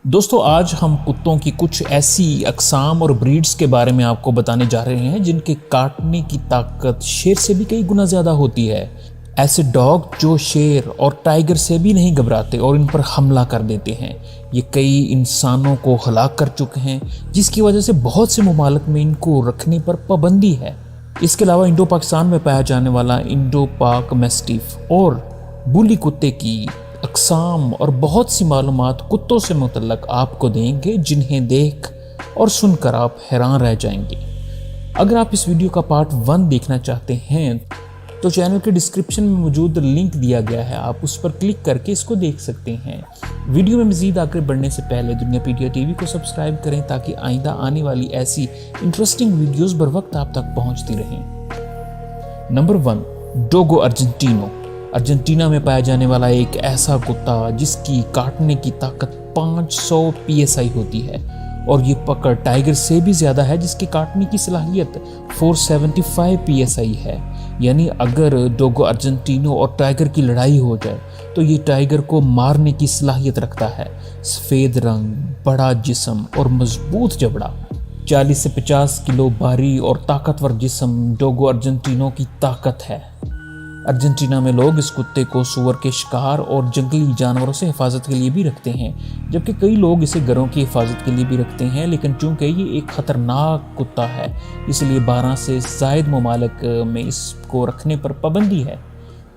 दोस्तों आज हम कुत्तों की कुछ ऐसी अक़साम और ब्रीड्स के बारे में आपको बताने जा रहे हैं जिनके काटने की ताकत शेर से भी कई गुना ज़्यादा होती है। ऐसे डॉग जो शेर और टाइगर से भी नहीं घबराते और इन पर हमला कर देते हैं। ये कई इंसानों को हलाक कर चुके हैं, जिसकी वजह से बहुत से ममालिक में इनको रखने पर पाबंदी है। इसके अलावा इंडो पाकिस्तान में पाया जाने वाला इंडो पाक मैस्टिफ और बुली कुत्ते की अक़साम और बहुत सी मालूमात कुत्तों से मुतल्लक आपको देंगे, जिन्हें देख और सुनकर आप हैरान रह जाएंगे। अगर आप इस वीडियो का पार्ट 1 देखना चाहते हैं तो चैनल के डिस्क्रिप्शन में मौजूद लिंक दिया गया है, आप उस पर क्लिक करके इसको देख सकते हैं। वीडियो में मज़ीद आगे बढ़ने से पहले दुनियापीडिया टीवी को सब्सक्राइब करें ताकि आइंदा आने वाली ऐसी इंटरेस्टिंग वीडियोस बर वक्त आप तक पहुंचती रहें। Number 1, डोगो Argentino. अर्जेंटीना में पाया जाने वाला एक ऐसा कुत्ता जिसकी काटने की ताकत 500 PSI होती है और ये पकड़ टाइगर से भी ज़्यादा है, जिसकी काटने की सलाहियत 475 PSI है। यानी अगर डोगो अर्जेंटिनो और टाइगर की लड़ाई हो जाए तो ये टाइगर को मारने की सलाहियत रखता है। सफ़ेद रंग, बड़ा जिस्म और मजबूत जबड़ा, 40 से 50 किलो भारी और ताकतवर जिस्म डोगो अर्जेंटिनो की ताकत है। अर्जेंटीना में लोग इस कुत्ते को सूअर के शिकार और जंगली जानवरों से हिफाजत के लिए भी रखते हैं, जबकि कई लोग इसे घरों की हिफाजत के लिए भी रखते हैं। लेकिन चूंकि ये एक ख़तरनाक कुत्ता है, इसलिए 12 से ज़ायद ममालिक में इसको रखने पर पाबंदी है।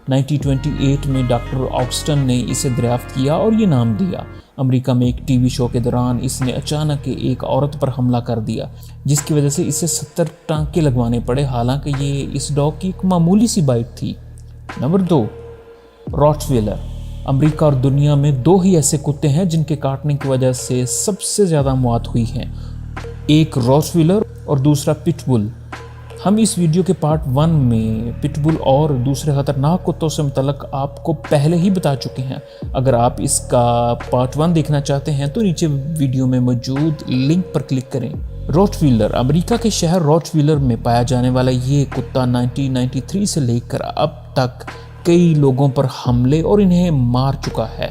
1928 में डॉक्टर ऑक्सटन ने इसे दरियाफ्त किया और ये नाम दिया। अमेरिका में एक टीवी शो के दौरान इसने अचानक एक औरत पर हमला कर दिया, जिसकी वजह से इसे 70 टांके लगवाने पड़े। हालांकि ये इस डॉग की एक मामूली सी बाइट थी। Number 2, Rottweiler. अमेरिका और दुनिया में 2 ही ऐसे कुत्ते हैं जिनके काटने की वजह से सबसे ज़्यादा मौत हुई है, एक रॉटवीलर और दूसरा पिटबुल। हम इस वीडियो के पार्ट 1 में पिटबुल और दूसरे खतरनाक कुत्तों से मुतल्लक आपको पहले ही बता चुके हैं। अगर आप इसका पार्ट 1 देखना चाहते हैं तो नीचे वीडियो में मौजूद लिंक पर क्लिक करें। रॉटवीलर। अमेरिका के शहर रॉटवीलर में पाया जाने वाला ये कुत्ता 1993 से लेकर अब तक कई लोगों पर हमले और इन्हें मार चुका है।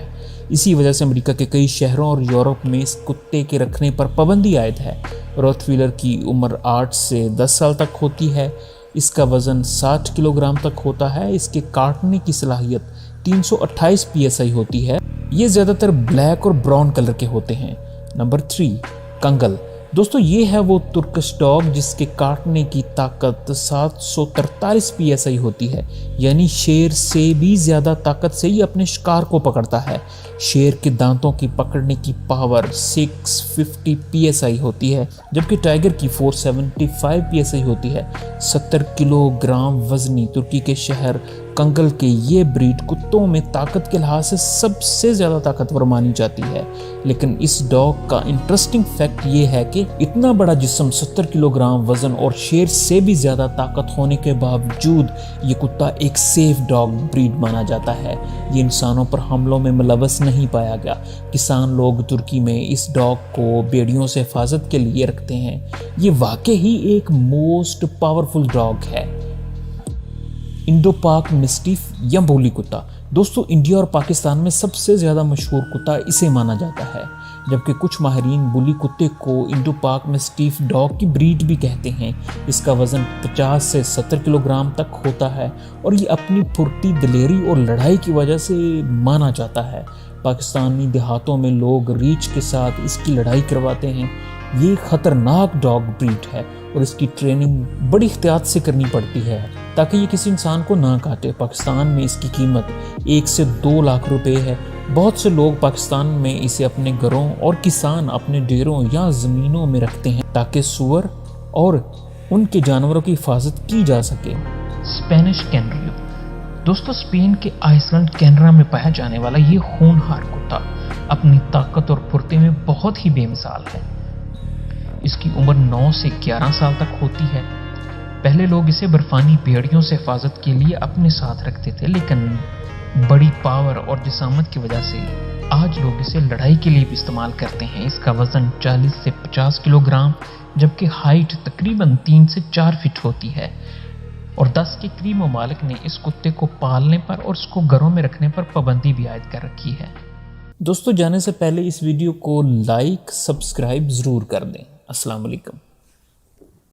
इसी वजह से अमेरिका के कई शहरों और यूरोप में इस कुत्ते के रखने पर पाबंदी आयद है। रॉटवीलर की उम्र 8 से 10 साल तक होती है। इसका वज़न 60 किलोग्राम तक होता है। इसके काटने की सलाहियत 328 PSI होती है। ये ज़्यादातर ब्लैक और ब्राउन कलर के होते हैं। Number 3, Kangal. दोस्तों ये है वो तुर्किश डॉग जिसके काटने की ताकत 743 PSI होती है, यानी शेर से भी ज़्यादा ताकत से ही अपने शिकार को पकड़ता है। शेर के दांतों की पकड़ने की पावर 650 PSI होती है, जबकि टाइगर की 475 PSI होती है। 70 किलोग्राम वजनी तुर्की के शहर कंगल के ये ब्रीड कुत्तों में ताकत के लिहाज से सबसे ज़्यादा ताकतवर मानी जाती है। लेकिन इस डॉग का इंटरेस्टिंग फैक्ट ये है कि इतना बड़ा जिस्म, 70 किलोग्राम वजन और शेर से भी ज़्यादा ताकत होने के बावजूद ये कुत्ता एक सेफ डॉग ब्रीड माना जाता है। ये इंसानों पर हमलों में मुलव्वस नहीं पाया गया। किसान लोग तुर्की में इस डॉग को भेड़ियों से हिफाजत के लिए रखते हैं। ये वाकई ही एक मोस्ट पावरफुल डॉग है। इंडो पाक मैस्टिफ या बुली कुत्ता। दोस्तों इंडिया और पाकिस्तान में सबसे ज़्यादा मशहूर कुत्ता इसे माना जाता है, जबकि कुछ माहिरीन बुली कुत्ते को इंडो पाक मैस्टिफ डॉग की ब्रीड भी कहते हैं। इसका वज़न 50 से 70 किलोग्राम तक होता है और ये अपनी फुर्ती, दिलेरी और लड़ाई की वजह से माना जाता है। पाकिस्तानी देहातों में लोग रीछ के साथ इसकी लड़ाई करवाते हैं। ये खतरनाक डॉग ब्रीड है और इसकी ट्रेनिंग बड़ी एहतियात से करनी पड़ती है ताकि ये किसी इंसान को ना काटे। पाकिस्तान में इसकी कीमत 1 से 2 लाख रुपए है। बहुत से लोग पाकिस्तान में इसे अपने घरों और किसान अपने डेरों या ज़मीनों में रखते हैं ताकि सूअर और उनके जानवरों की हिफाजत की जा सके। स्पेनिश कैनरियो। दोस्तों स्पेन के आइसलैंड कैनरा में पाया जाने वाला ये होनहार कुत्ता अपनी ताकत और फुर्ती में बहुत ही बेमिसाल है। इसकी उम्र 9 से 11 साल तक होती है। पहले लोग इसे बर्फानी भेड़ियों से हिफाजत के लिए अपने साथ रखते थे, लेकिन बड़ी पावर और जिसामत की वजह से आज लोग इसे लड़ाई के लिए भी इस्तेमाल करते हैं। इसका वज़न 40 से 50 किलोग्राम, जबकि हाइट तकरीबन 3 से 4 फीट होती है और 10 के करीब ममालिक ने इस कुत्ते को पालने पर और इसको घरों में रखने पर पाबंदी भी आयद कर रखी है। دوستو جانے سے پہلے اس ویڈیو کو لائک سبسکرائب ضرور کر دیں۔ السلام علیکم۔